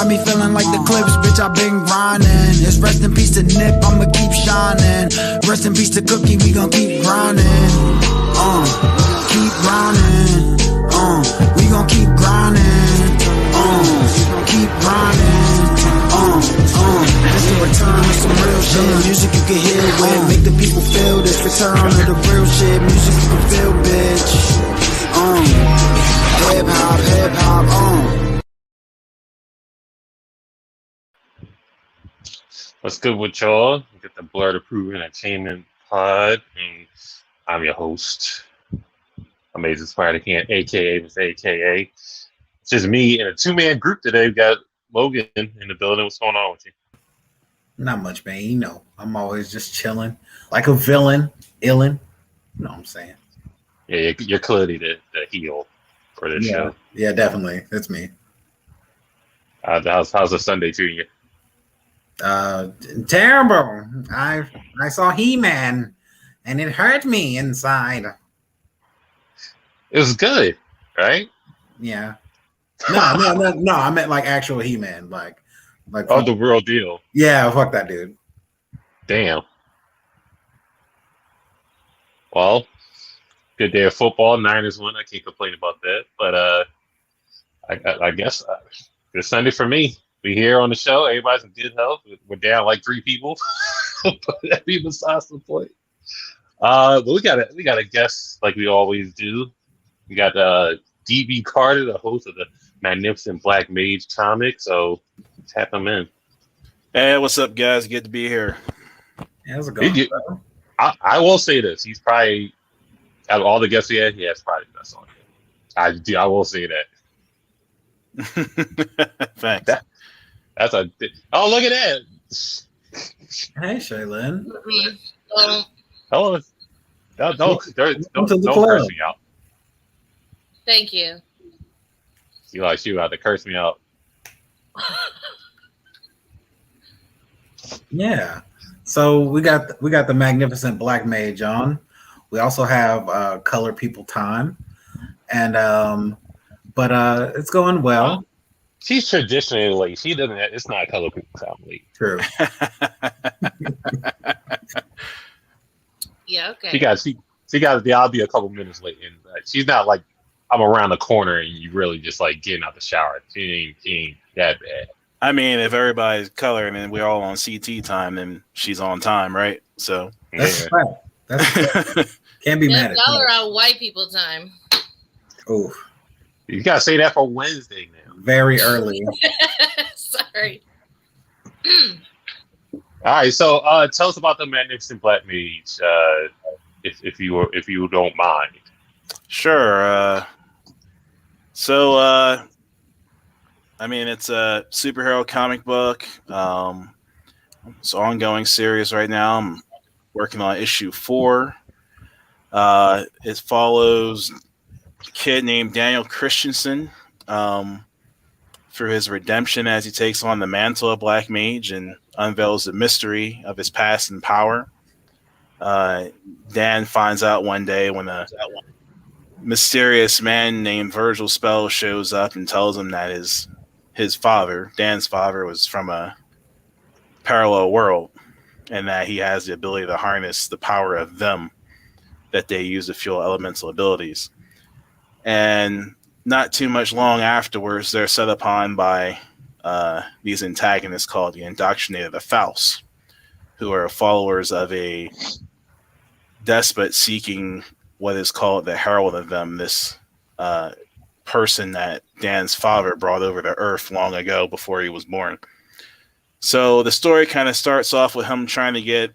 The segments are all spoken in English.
I be feeling like the clips, bitch, I been grinding. It's rest in peace to Nip, I'ma keep shining. Rest in peace to Cookie, we gon' keep grinding. Keep grinding. We gon' keep grinding. Keep grinding. It's the return of some real shit. Music you can hear with, make the people feel this. Return of the real shit. Music you can feel, bitch. Hip hop, hip hop, What's good with y'all? You get the Blurred Approved Entertainment Pod, and I'm your host, Amazing Spider Can, aka Mr. AKA. It's just me and a two-man group today. We got Logan in the building. What's going on with you? Not much, man. You know, I'm always just chilling like a villain, illin'. You know what I'm saying? Yeah, you're clearly the heel for this show. Yeah, definitely. That's me. How's the Sunday treating you? Terrible. I saw He-Man and it hurt me inside. It was good, right? Yeah. No. I meant like actual He-Man, like the real deal. Yeah, fuck that dude. Damn. Well, good day of football. Niners won. I can't complain about that. But I guess it's Sunday for me. We here on the show. Everybody's in good health. We're down like 3 people, but that be besides the point. But we got a guest like we always do. We got DB Carter, the host of the Magnificent Black Mage comic. So tap him in. Hey, what's up, guys? Good to be here. Yeah, how's it going? I will say this: he's probably out of all the guests he has probably the best on here. I will say that. Thanks. That's a look at that. Hey, Shaylin. Hello. Don't curse me out. Thank you. You like she about to curse me out. Yeah. So we got the Magnificent Black Mage on. We also have Color People Time, and but it's going well. She's traditionally late. She doesn't. It's not Color People Time late. True. Yeah. Okay. She got. I'll be a couple minutes late, and she's not like I'm around the corner and you really just like getting out the shower. She ain't that bad. I mean, if everybody's coloring and we're all on CT time, then she's on time, right? So that's right. That's can't be mad at y'all are on white people time. Oh, you gotta say that for Wednesday now. Very early. Sorry. All right, so tell us about the Magnificent Black Mage, if you don't mind. Sure. So I mean, it's a superhero comic book. It's an ongoing series right now. I'm working on issue 4. It follows a kid named Daniel Christensen through his redemption as he takes on the mantle of Black Mage and unveils the mystery of his past and power. Dan finds out one day when a mysterious man named Virgil Spell shows up and tells him that his father, Dan's father, was from a parallel world and that he has the ability to harness the power of them that they use to fuel elemental abilities. And not too much long afterwards, they're set upon by these antagonists called the Indoctrinated of Faust, who are followers of a despot seeking what is called the Herald of them, this person that Dan's father brought over to Earth long ago before he was born. So the story kind of starts off with him trying to get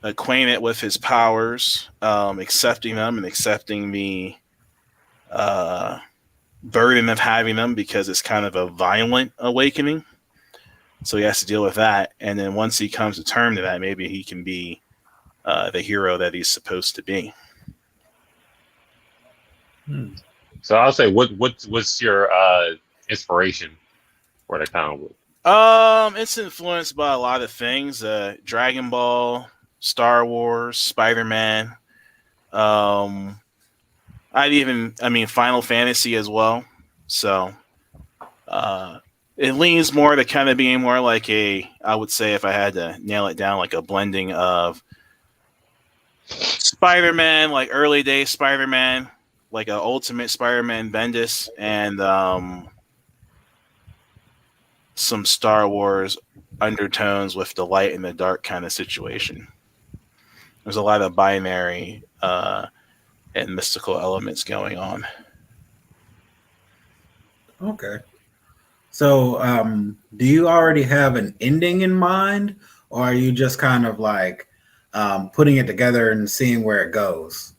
acquainted with his powers, accepting them and accepting the burden of having them because it's kind of a violent awakening. So he has to deal with that. And then once he comes to terms to that, maybe he can be the hero that he's supposed to be. So I'll say, what's your inspiration for the comic book? It's influenced by a lot of things: Dragon Ball, Star Wars, Spider-Man. Final Fantasy as well. So, it leans more to kind of being more like I would say if I had to nail it down, like a blending of Spider-Man, like early day Spider-Man, like an Ultimate Spider-Man Bendis, and some Star Wars undertones with the light and the dark kind of situation. There's a lot of binary and mystical elements going on. Okay. So, do you already have an ending in mind, or are you just kind of like putting it together and seeing where it goes?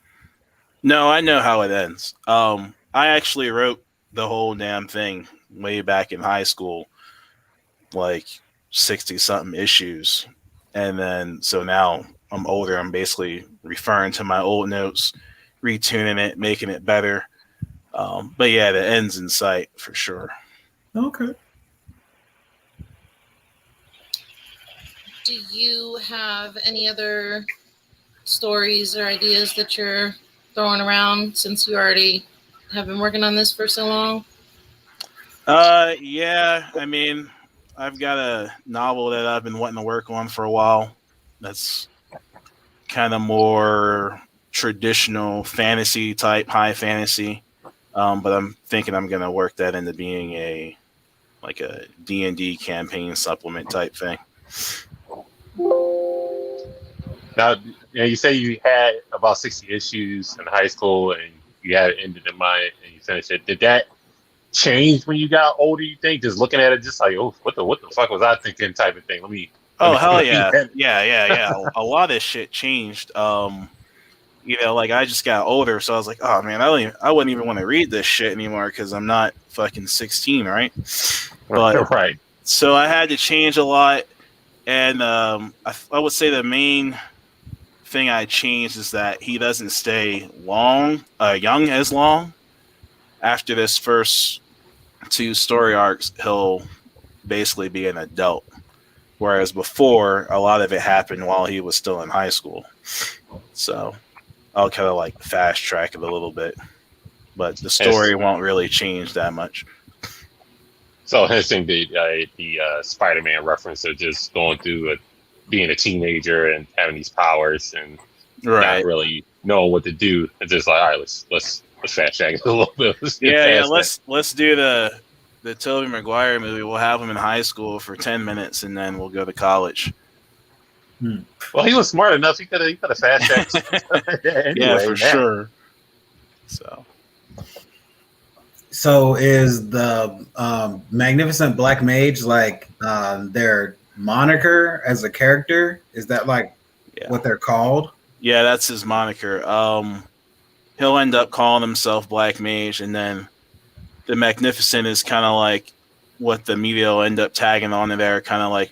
No, I know how it ends. I actually wrote the whole damn thing way back in high school, like 60 something issues. And then, so now I'm older. I'm basically referring to my old notes, retuning it, making it better. But yeah, the end's in sight for sure. Okay. Do you have any other stories or ideas that you're throwing around since you already have been working on this for so long? Yeah, I mean, I've got a novel that I've been wanting to work on for a while. That's kind of more traditional fantasy type, high fantasy. But I'm thinking I'm gonna work that into being a D&D campaign supplement type thing. Now, you say you had about 60 issues in high school, and you had it ended in mind, and you finished it. Did that change when you got older? You think just looking at it, just like, oh, what the fuck was I thinking? Type of thing. Oh hell let me yeah, yeah. A lot of shit changed. Like I just got older, so I was like, oh man, I wouldn't even want to read this shit anymore because I'm not fucking 16, right? But right. so I had to change a lot, and I would say the main thing I changed is that he doesn't stay young as long. After this first 2 story arcs, he'll basically be an adult. Whereas before, a lot of it happened while he was still in high school. So I'll kind of like fast track it a little bit. But the story won't really change that much. So hensing the Spider-Man reference of just going through being a teenager and having these powers and not really knowing what to do. It's just like, all right, let's fast track it a little bit. Let's do the Tobey Maguire movie. We'll have him in high school for 10 minutes, and then we'll go to college. Well, he was smart enough. He could have fast tracked. Anyway, yeah, for sure. So is the Magnificent Black Mage like their moniker as a character? Is that like what they're called? Yeah, that's his moniker. He'll end up calling himself Black Mage, and then the Magnificent is kind of like what the media will end up tagging on in there, kind of like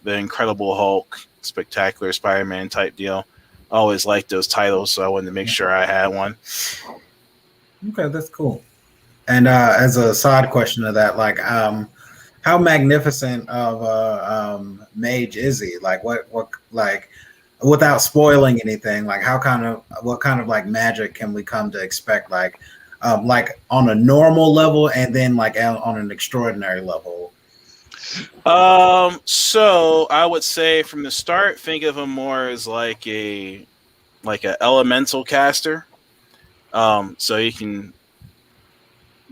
the Incredible Hulk, Spectacular Spider-Man type deal. I always liked those titles, so I wanted to make sure I had one. Okay, that's cool. And as a side question to that, like, how magnificent of a mage is he? Like, what, like, without spoiling anything, like, what kind of like magic can we come to expect? Like on a normal level, and then like on an extraordinary level. So I would say from the start, think of him more as like a elemental caster. So he can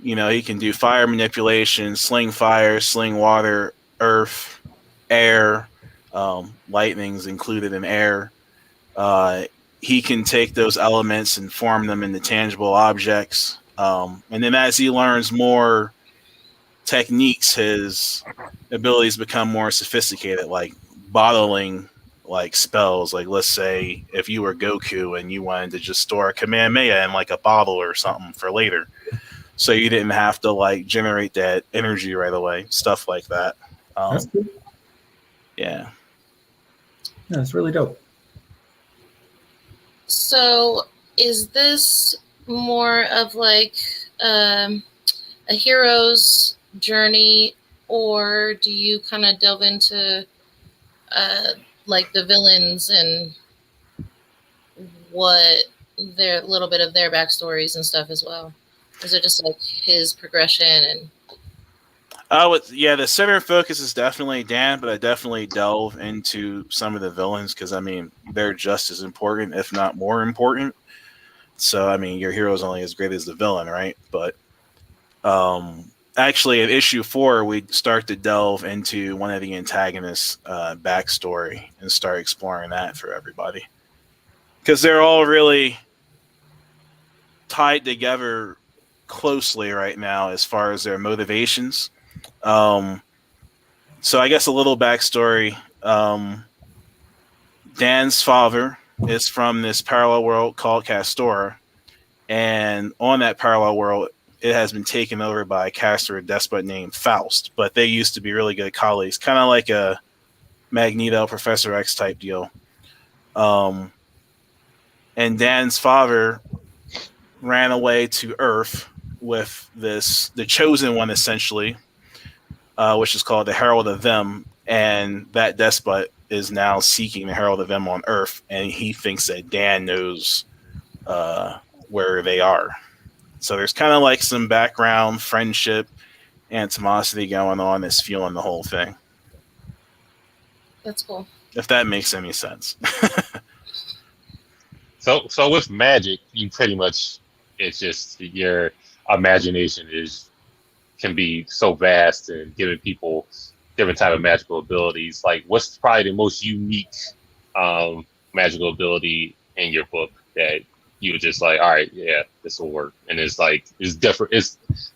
do fire manipulation, sling fire, sling water, earth, air, lightning's included in air. He can take those elements and form them into tangible objects. And then as he learns more techniques, his abilities become more sophisticated, like bottling like spells. Like let's say if you were Goku and you wanted to just store a Kamehameha in like a bottle or something for later, so you didn't have to like generate that energy right away, stuff like that. That's cool. Yeah, it's really dope. So is this more of like a hero's journey, or do you kind of delve into like the villains and what their little bit of their backstories and stuff as well? Is it just like his progression and The center focus is definitely Dan, but I definitely delve into some of the villains because I mean they're just as important, if not more important. So I mean your hero's only as great as the villain, right? But actually, in issue 4, we start to delve into one of the antagonists' backstory and start exploring that for everybody because they're all really tied together closely right now as far as their motivations. So I guess a little backstory. Dan's father is from this parallel world called Castora, and on that parallel world, it has been taken over by a caster despot named Faust. But they used to be really good colleagues, kind of like a Magneto, Professor X type deal. And Dan's father ran away to Earth with the chosen one, essentially, which is called the Herald of Them, and that despot is now seeking the Herald of Them on Earth, and he thinks that Dan knows where they are. So there's kind of like some background friendship, animosity going on that's fueling the whole thing. That's cool. If that makes any sense. So with magic, you pretty much, it's just your imagination can be so vast and giving people different type of magical abilities. Like, what's probably the most unique magical ability in your book that you were just like, all right, yeah, this will work, and it's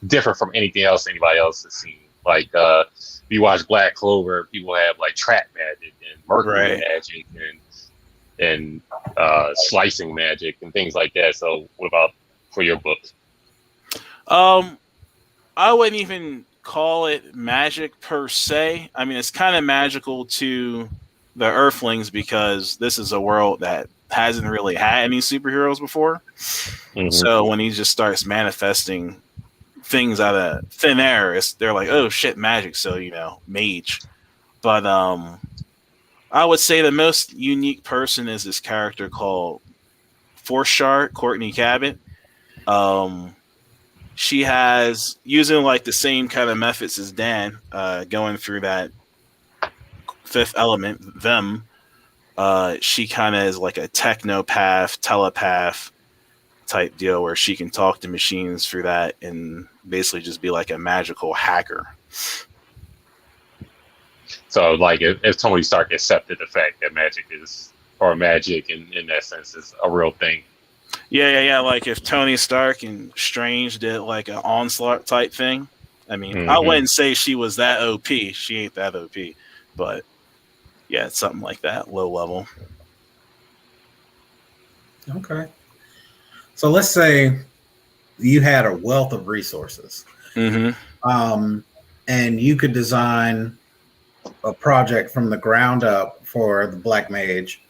different from anything else anybody else has seen. Like, if you watch Black Clover, people have like trap magic and mercury magic and slicing magic and things like that. So what about for your book? I wouldn't even call it magic per se. I mean, it's kind of magical to the Earthlings because this is a world that hasn't really had any superheroes before. Mm-hmm. So when he just starts manifesting things out of thin air, they're like, oh shit, magic. So, mage. But I would say the most unique person is this character called Forshart, Courtney Cabot. She has, using like the same kind of methods as Dan, going through that fifth element, them, she kind of is like a technopath, telepath type deal where she can talk to machines through that and basically just be like a magical hacker. So like if Tony Stark accepted the fact that magic in that sense is a real thing. Yeah. Like if Tony Stark and Strange did like an onslaught type thing. I mean, mm-hmm. I wouldn't say she was that OP. She ain't that OP. But yeah, it's something like that, low level. Okay. So let's say you had a wealth of resources. Mm-hmm. And you could design a project from the ground up for the Black Mage.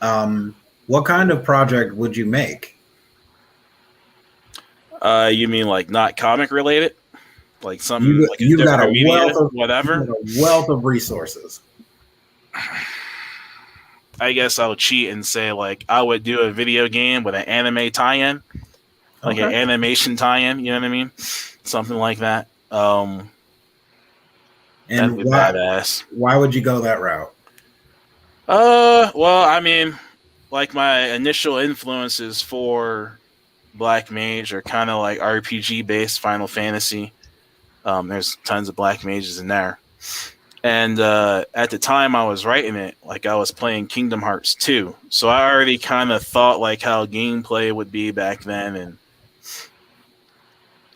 What kind of project would you make? You mean like not comic related? Like something you got a media, wealth of whatever. You got a wealth of resources. I guess I'll cheat and say like I would do a video game with an anime tie-in, like an animation tie-in. You know what I mean? Something like that. And that'd be badass. Why would you go that route? Well, I mean, like my initial influences for Black Mage are kind of like RPG based Final Fantasy. There's tons of Black Mages in there. And at the time I was writing it, like I was playing Kingdom Hearts 2. So I already kind of thought like how gameplay would be back then. And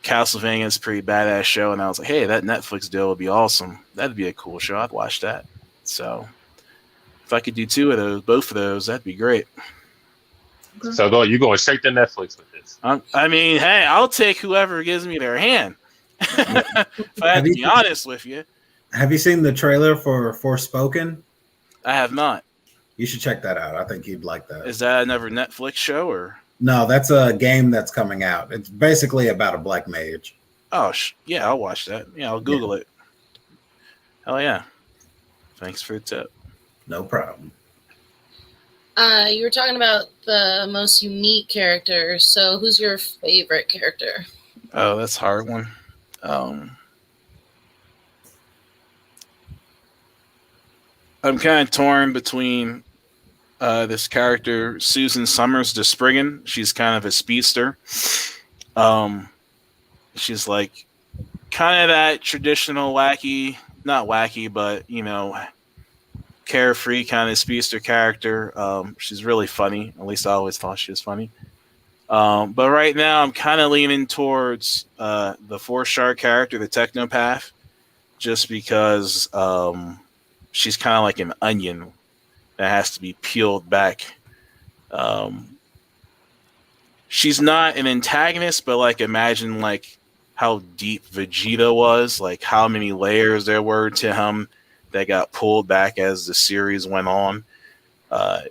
Castlevania's a pretty badass show. And I was like, hey, that Netflix deal would be awesome. That'd be a cool show. I'd watch that. So if I could do both of those, that'd be great. So you're going straight to Netflix with this? I mean, hey, I'll take whoever gives me their hand. If I have to be honest with you. Have you seen the trailer for Forspoken? I have not. You should check that out. I think you'd like that. Is that another Netflix show or? No, that's a game that's coming out. It's basically about a Black Mage. Oh, yeah, I'll watch that. Yeah, I'll Google it. Hell yeah. Thanks for the tip. No problem. You were talking about the most unique character. So who's your favorite character? Oh, that's a hard one. I'm kind of torn between this character, Susan Summers de Spriggan. She's kind of a speedster. She's like kind of that traditional wacky, not wacky, but carefree kind of speedster character. She's really funny. At least I always thought she was funny. But right now, I'm kind of leaning towards the 4-star character, the Technopath, just because she's kind of like an onion that has to be peeled back. She's not an antagonist, but like imagine like how deep Vegeta was, like how many layers there were to him that got pulled back as the series went on.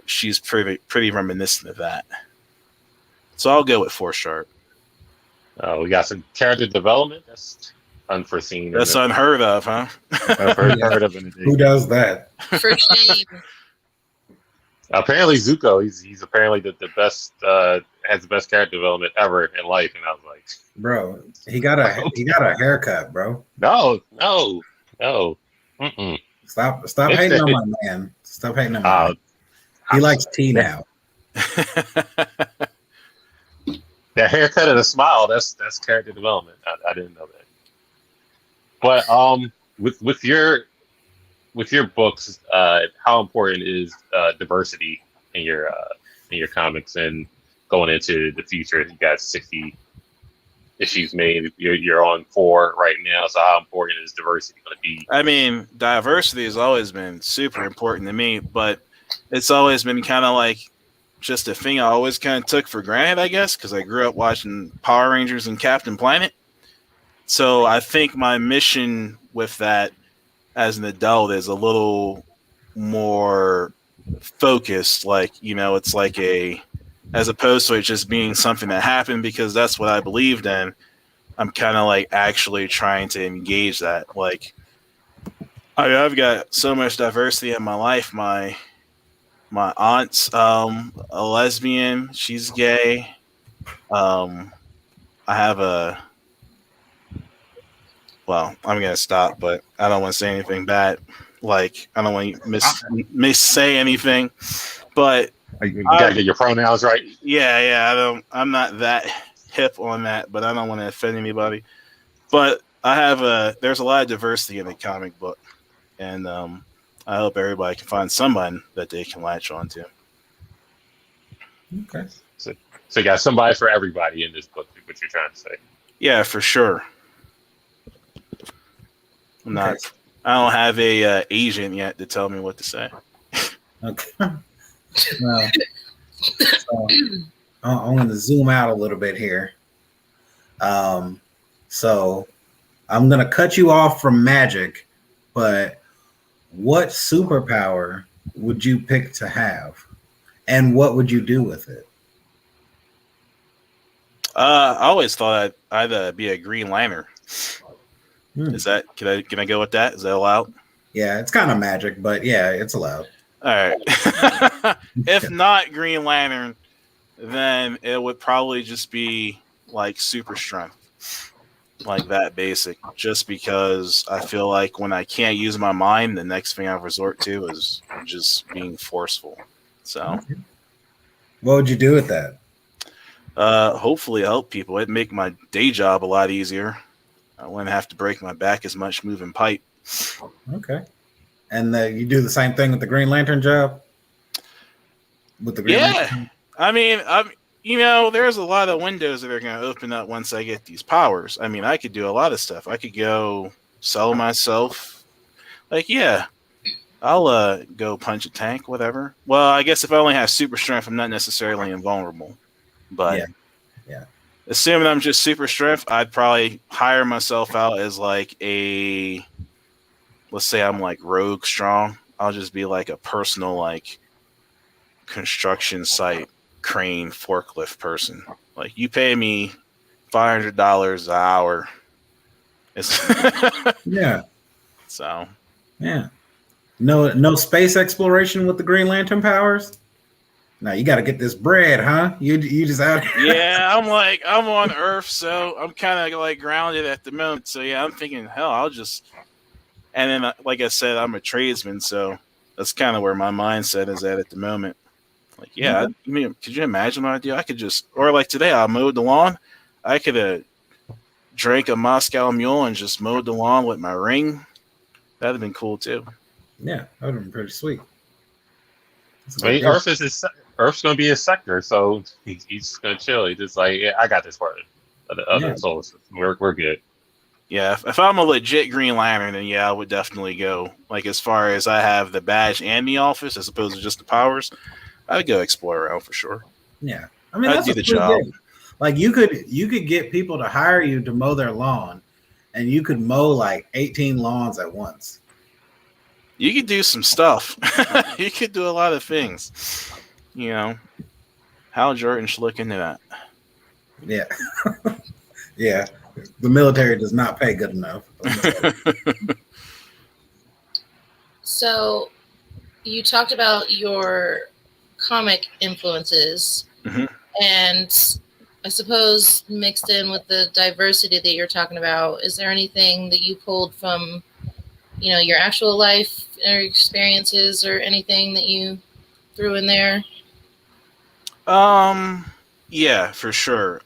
She's pretty reminiscent of that. So I'll go with 4-star. We got some character development. That's unforeseen. That's unheard of, huh? Unheard of in the day. Who does that? For shame. Apparently Zuko, he's apparently the best, has the best character development ever in life, and I was like, bro, he got a haircut, bro. No. Mm-mm. Stop hating on my man. Stop hating on my man. He likes tea now. That haircut and a smile, that's character development. I didn't know that. But with your books, how important is diversity in your comics, and going into the future? You got 60 issues made. You're on 4 right now. So how important is diversity going to be? I mean, diversity has always been super important to me, but it's always been kind of like just a thing I always kind of took for granted, I guess, because I grew up watching Power Rangers and Captain Planet. So I think my mission with that as an adult is a little more focused. Like, it's like as opposed to it just being something that happened because that's what I believed in. I'm kind of like actually trying to engage that. Like, I've got so much diversity in my life. My aunt's a lesbian. She's gay. I have well, I'm going to stop, but I don't want to say anything bad. Like, I don't want to say anything, but you gotta get your pronouns right. Yeah. I'm not that hip on that, but I don't want to offend anybody. But there's a lot of diversity in the comic book, and I hope everybody can find someone that they can latch on to. Okay. So you got somebody for everybody in this book, what you're trying to say. Yeah, for sure. I don't have a agent yet to tell me what to say. Okay. Well, so I'm going to zoom out a little bit here. So I'm going to cut you off from magic, but what superpower would you pick to have, and what would you do with it? I always thought I'd be a Green Lantern. Is that can I go with that? Is that allowed? Yeah, it's kind of magic, but yeah, it's allowed. All right. If not Green Lantern, then it would probably just be like super strength, like that basic. Just because I feel like when I can't use my mind, the next thing I resort to is just being forceful. So, what would you do with that? Hopefully help people. It'd make my day job a lot easier. I wouldn't have to break my back as much moving pipe. Okay. And you do the same thing with the Green Lantern job? With the Green Lantern? I mean, there's a lot of windows that are going to open up once I get these powers. I mean, I could do a lot of stuff. I could go sell myself. Like, yeah, I'll go punch a tank, whatever. Well, I guess if I only have super strength, I'm not necessarily invulnerable. But yeah. Assuming I'm just super strength, I'd probably hire myself out as like let's say I'm like rogue strong. I'll just be like a personal like construction site crane forklift person. Like, you pay me $500 an hour. Yeah. So. Yeah. No space exploration with the Green Lantern powers? Now you got to get this bread, huh? You just out here. Yeah, I'm on Earth, so I'm kind of like grounded at the moment. So yeah, I'm thinking, hell, and then like I said, I'm a tradesman, so That's kind of where my mindset is at the moment. Like, yeah, I mean, could you imagine what I do? I could just, or like today, I mowed the lawn. I could have drank a Moscow Mule and just mowed the lawn with my ring. That'd have been cool too. Yeah, that would have been pretty sweet. I mean, Earth's going to be his sector, so he's going to chill. He's just like, yeah, I got this part of the other solar system. We're good. Yeah, if I'm a legit Green Lantern, then yeah, I would definitely go. Like, as far as I have the badge and the office, as opposed to just the powers, I'd go explore around for sure. Yeah, I mean, I'd do the job. Good. Like, you could get people to hire you to mow their lawn, and you could mow like 18 lawns at once. You could do some stuff. You could do a lot of things. You know, Hal Jordan should look into that. Yeah. Yeah. The military does not pay good enough. So you talked about your comic influences, and I suppose mixed in with the diversity that you're talking about, is there anything that you pulled from, you know, your actual life or experiences, or anything that you threw in there? Yeah, for sure.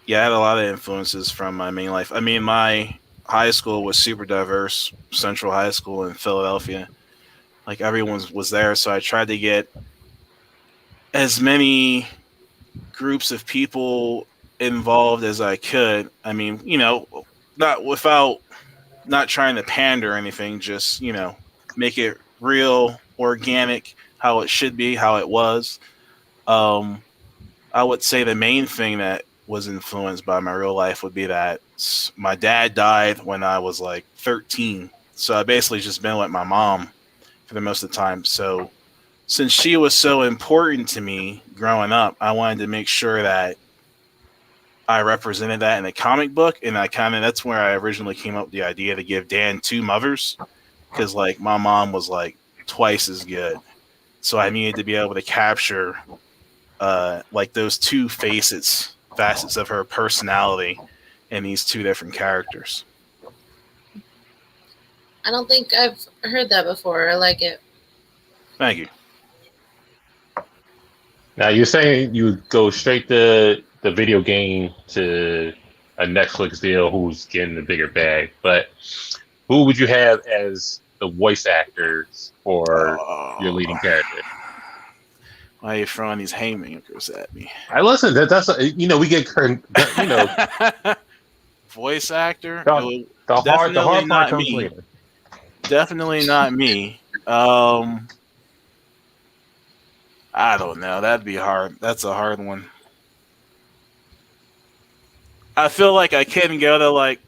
Yeah, I had a lot of influences from my main life. I mean, my high school was super diverse, Central High School in Philadelphia. Like, everyone was there, so I tried to get as many groups of people involved as I could. I mean, you know, not trying to pander or anything, just, you know, make it real, organic, how it should be, how it was. I would say the main thing that was influenced by my real life would be that my dad died when I was like 13. So I basically just been with my mom for the most of the time. So since she was so important to me growing up, I wanted to make sure that I represented that in a comic book. And that's where I originally came up with the idea to give Dan two mothers, because like my mom was like twice as good. So I needed to be able to capture like those two facets of her personality in these two different characters. I don't think I've heard that before. I like it. Thank you. Now, you're saying you would go straight to the video game to a Netflix deal, who's getting the bigger bag, but who would you have as the voice actors for your leading character? Why are you throwing these haymakers at me? I listen. That's we get voice actor. The hard part comes later. Definitely not me. I don't know. That'd be hard. That's a hard one. I feel like I couldn't go to like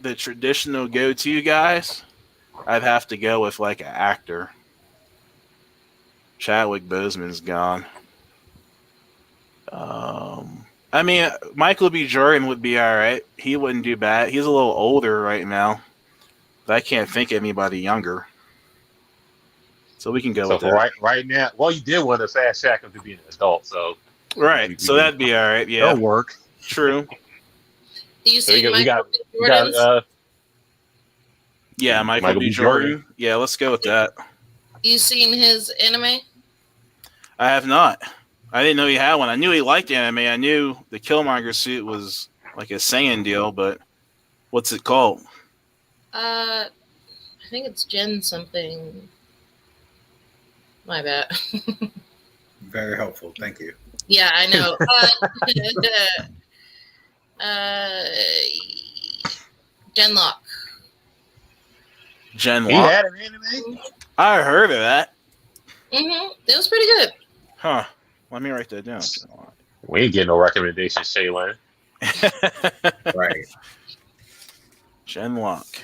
the traditional go-to guys. I'd have to go with like an actor. Chadwick Boseman's gone. I mean, Michael B. Jordan would be all right. He wouldn't do bad. He's a little older right now, but I can't think of anybody younger. So we can go with that. Right now, well, you did want to fast track him to be an adult, so so that'd be all right. Yeah, that'll work. True. Do you see Michael B. Jordan? Yeah, Michael B. Jordan. Yeah, let's go with that. You seen his anime? I have not. I didn't know he had one. I knew he liked anime. I knew the Killmonger suit was like a Saiyan deal, but what's it called? I think it's Gen something. My bad. Very helpful. Thank you. Yeah, I know. Genlock. Genlock. He had an anime? I heard of that. It was pretty good. Huh. Let me write that down. We ain't getting no recommendations, Shaylin. Right. Genlock.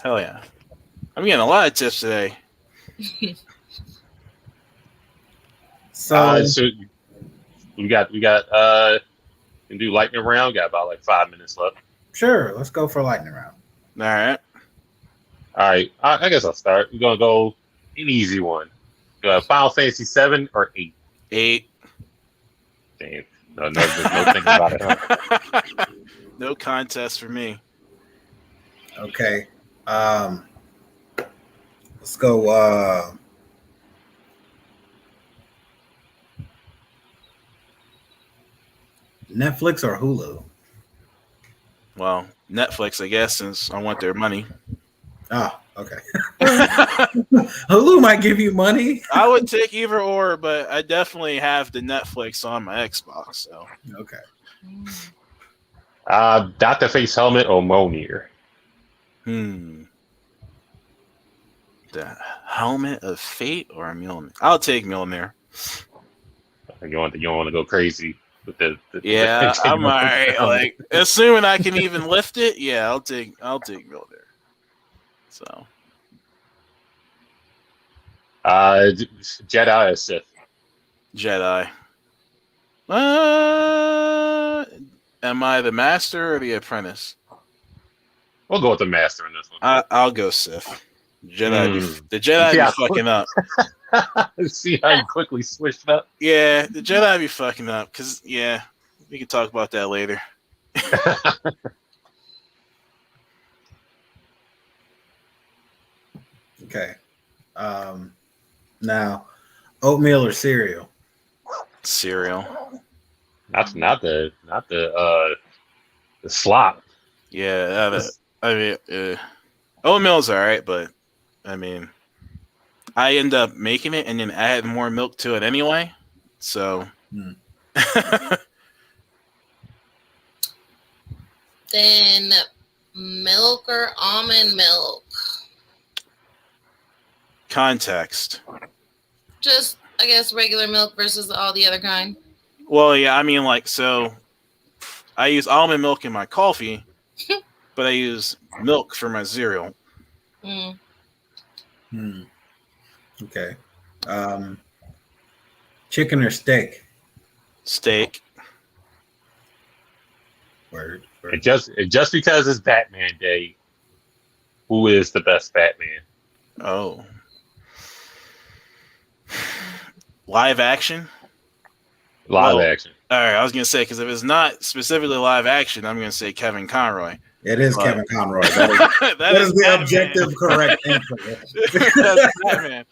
Hell yeah. I'm getting a lot of tips today. So we got can do lightning round. Got about like 5 minutes left. Sure, let's go for lightning round. All right. I guess I'll start. We're gonna go an easy one. Final Fantasy 7 or 8? 8. Damn. No thinking about it. Huh? No contest for me. Okay. Let's go. Netflix or Hulu? Well, Netflix, I guess, since I want their money. Oh, okay. Hulu might give you money. I would take either or, but I definitely have the Netflix on my Xbox. So Okay. Dr. Face Helmet or Mjolnir? The Helmet of Fate or Mjolnir? I'll take Mjolnir. You want to go crazy with the Yeah, I'm all right. Like, assuming I can even lift it, yeah, I'll take Mjolnir. So, Jedi or Sith? Jedi. Am I the master or the apprentice? We'll go with the master in this one. I'll go Sith. The Jedi be fucking up. See how you quickly switched up? Yeah, the Jedi be fucking up because we can talk about that later. Okay. Now, oatmeal or cereal? Cereal. Not the slop. Yeah, I mean, oatmeal's all right, but I mean, I end up making it and then add more milk to it anyway. So. Then milk or almond milk? Context. Just, I guess, regular milk versus all the other kind. Well, yeah, I mean, like, so I use almond milk in my coffee, but I use milk for my cereal. Okay. Chicken or steak? Steak. Word. And just because it's Batman Day, who is the best Batman? Oh. Live action? Live action. All right, I was going to say, because if it's not specifically live action, I'm going to say Kevin Conroy. It is Kevin Conroy. That is the objective correct answer. That's Batman.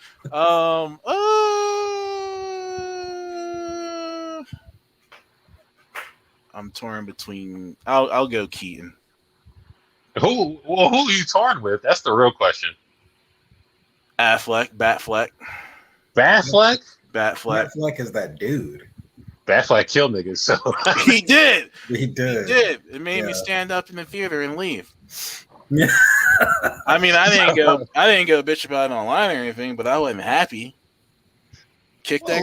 I'm torn between. I'll go Keaton. Who are you torn with? That's the real question. Batfleck. Batfleck? Batfleck is that dude. Batfleck killed niggas, so He did. It made me stand up in the theater and leave. Yeah. I mean, I didn't go bitch about it online or anything, but I wasn't happy. He kicked the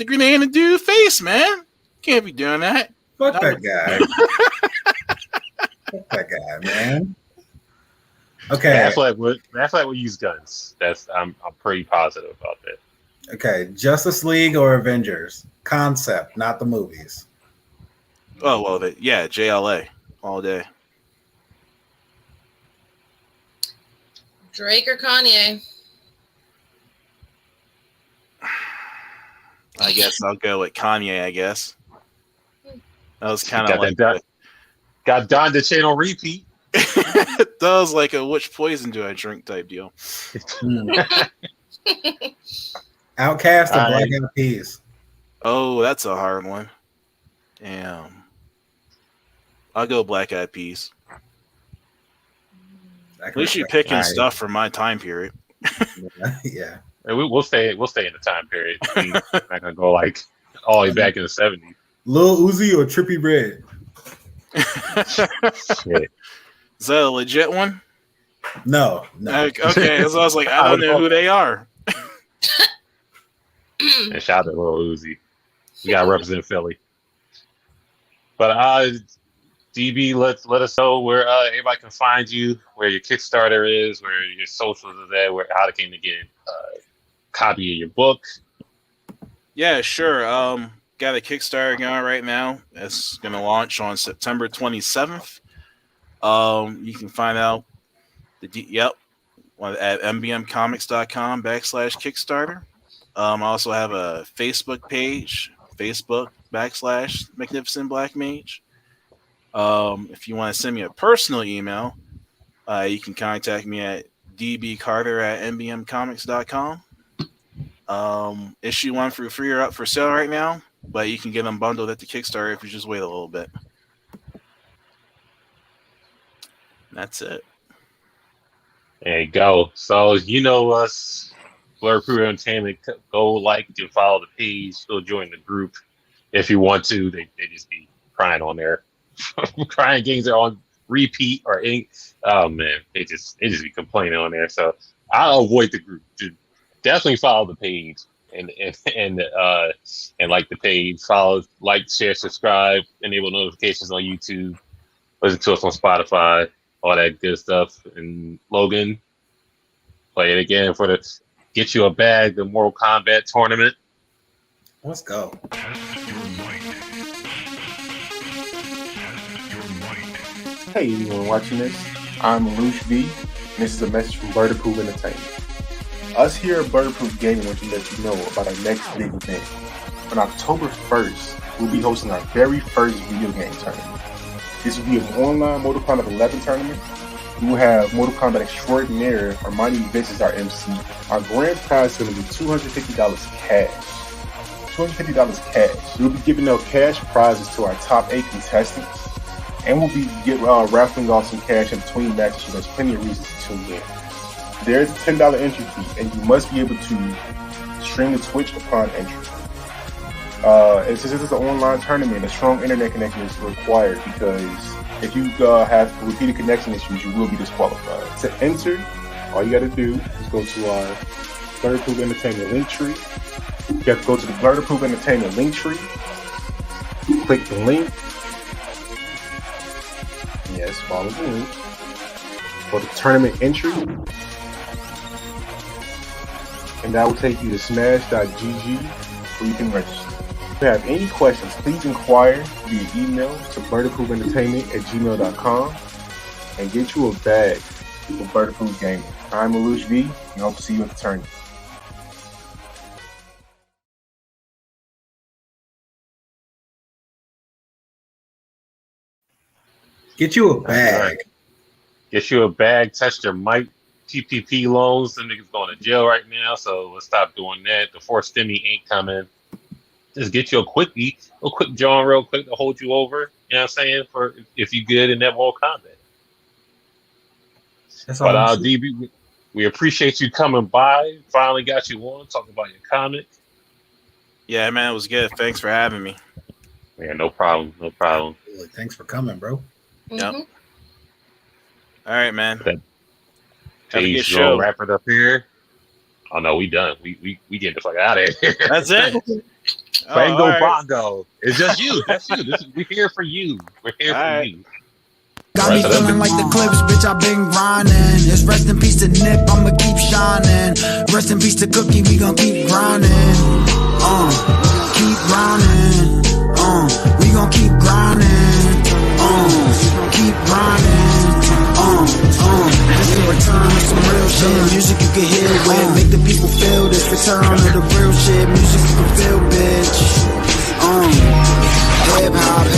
grenade in the dude's face, man. Can't be doing that. Fuck that guy. Fuck that guy, man. Okay. Batfleck would use guns. I'm pretty positive about that. Okay, Justice League or Avengers? Concept, not the movies. Oh, well, JLA all day. Drake or Kanye? I guess I'll go with Kanye, I guess. That was kind of like... Got Don DeChano on repeat. That was like a which poison do I drink type deal. Outcast or Black Eyed Peas? Oh, that's a hard one. Damn. I'll go Black Eyed Peas. At least you're picking stuff from my time period. Yeah. We'll stay in the time period. We're not gonna go like all the way back in the 70s. Lil Uzi or Trippie Redd? Shit. Is that a legit one? No. Okay, so I was like, I don't know who they are. And shout out to Lil Uzi. You gotta represent Philly. But DB, let us know where everybody can find you, where your Kickstarter is, where your socials is at, how they can get a copy of your book. Yeah, sure. Got a Kickstarter going right now. It's going to launch on September 27th. You can find out at mbmcomics.com/Kickstarter. I also have a Facebook page, Facebook.com/Magnificent Black Mage. If you want to send me a personal email, you can contact me at DB Carter at nbmcomics.com. Issue 1 through 3 are up for sale right now, but you can get them bundled at the Kickstarter if you just wait a little bit. That's it. There you go. So you know us, Blur Crew Entertainment. Go like and follow the page. Go join the group if you want to. They just be crying on there. Crying games are on repeat or any. Oh man, they just be complaining on there. So I'll avoid the group. Definitely follow the page and like the page. Follow, like, share, subscribe, enable notifications on YouTube. Listen to us on Spotify. All that good stuff. And Logan, play it again for get you a bag, the Mortal Kombat tournament. Let's go. Hey, anyone watching this? I'm Lush V, and this is a message from Bird-Approved Entertainment. Us here at Bird-Approved Gaming want to let you know about our next big event. On October 1st, we'll be hosting our very first video game tournament. This will be an online Mortal Kombat 11 tournament. We will have Mortal Kombat Extraordinaire, Armani Vince as our MC. Our grand prize is going to be $250 cash. $250 cash. We'll be giving out cash prizes to our top 8 contestants. And we'll be raffling off some cash in between matches, so there's plenty of reasons to tune in. There's a $10 entry fee, and you must be able to stream to Twitch upon entry. And since this is an online tournament, a strong internet connection is required, because if you have repeated connection issues, you will be disqualified. To enter, all you got to do is go to our Bird-Approved Entertainment link tree. You have to go to the Bird-Approved Entertainment link tree, click the link. Yes, follow the link. For the tournament entry, and that will take you to smash.gg where you can register. If you have any questions, please inquire via email to birdapprovedentertainment@gmail.com and get you a bag for Bird-Approved Gaming. I'm Alush V, and I hope to see you at the tournament. Get you a bag. Right. Get you a bag. Test your mic. PPP loans. Them niggas going to jail right now, so let's stop doing that. The fourth stimmy ain't coming. Just get you a quick John real quick to hold you over. You know what I'm saying? For if you good in that Mortal Kombat. That's all. But DB, we appreciate you coming by. Finally got you on. Talk about your comic. Yeah, man, it was good. Thanks for having me. Yeah, no problem. No problem. Thanks for coming, bro. Mm-hmm. Yep. All right, man. That Have a good page, show. wrap it up here. Oh no, we done. We getting the fuck out of here. That's it. Bango all right. bongo. It's just you. That's you. We're here for you. We're here All for right. you. Got me feeling like the clips, bitch, I've been grinding. It's rest in peace to Nip, I'ma keep shining. Rest in peace to Cookie, we gon' keep grinding. Keep grinding. We gon' keep grinding. Keep grinding. This the return of some real shit. Music you can hear with, make the people feel this. Return of the real shit. Music you can feel, bitch. Hip hop,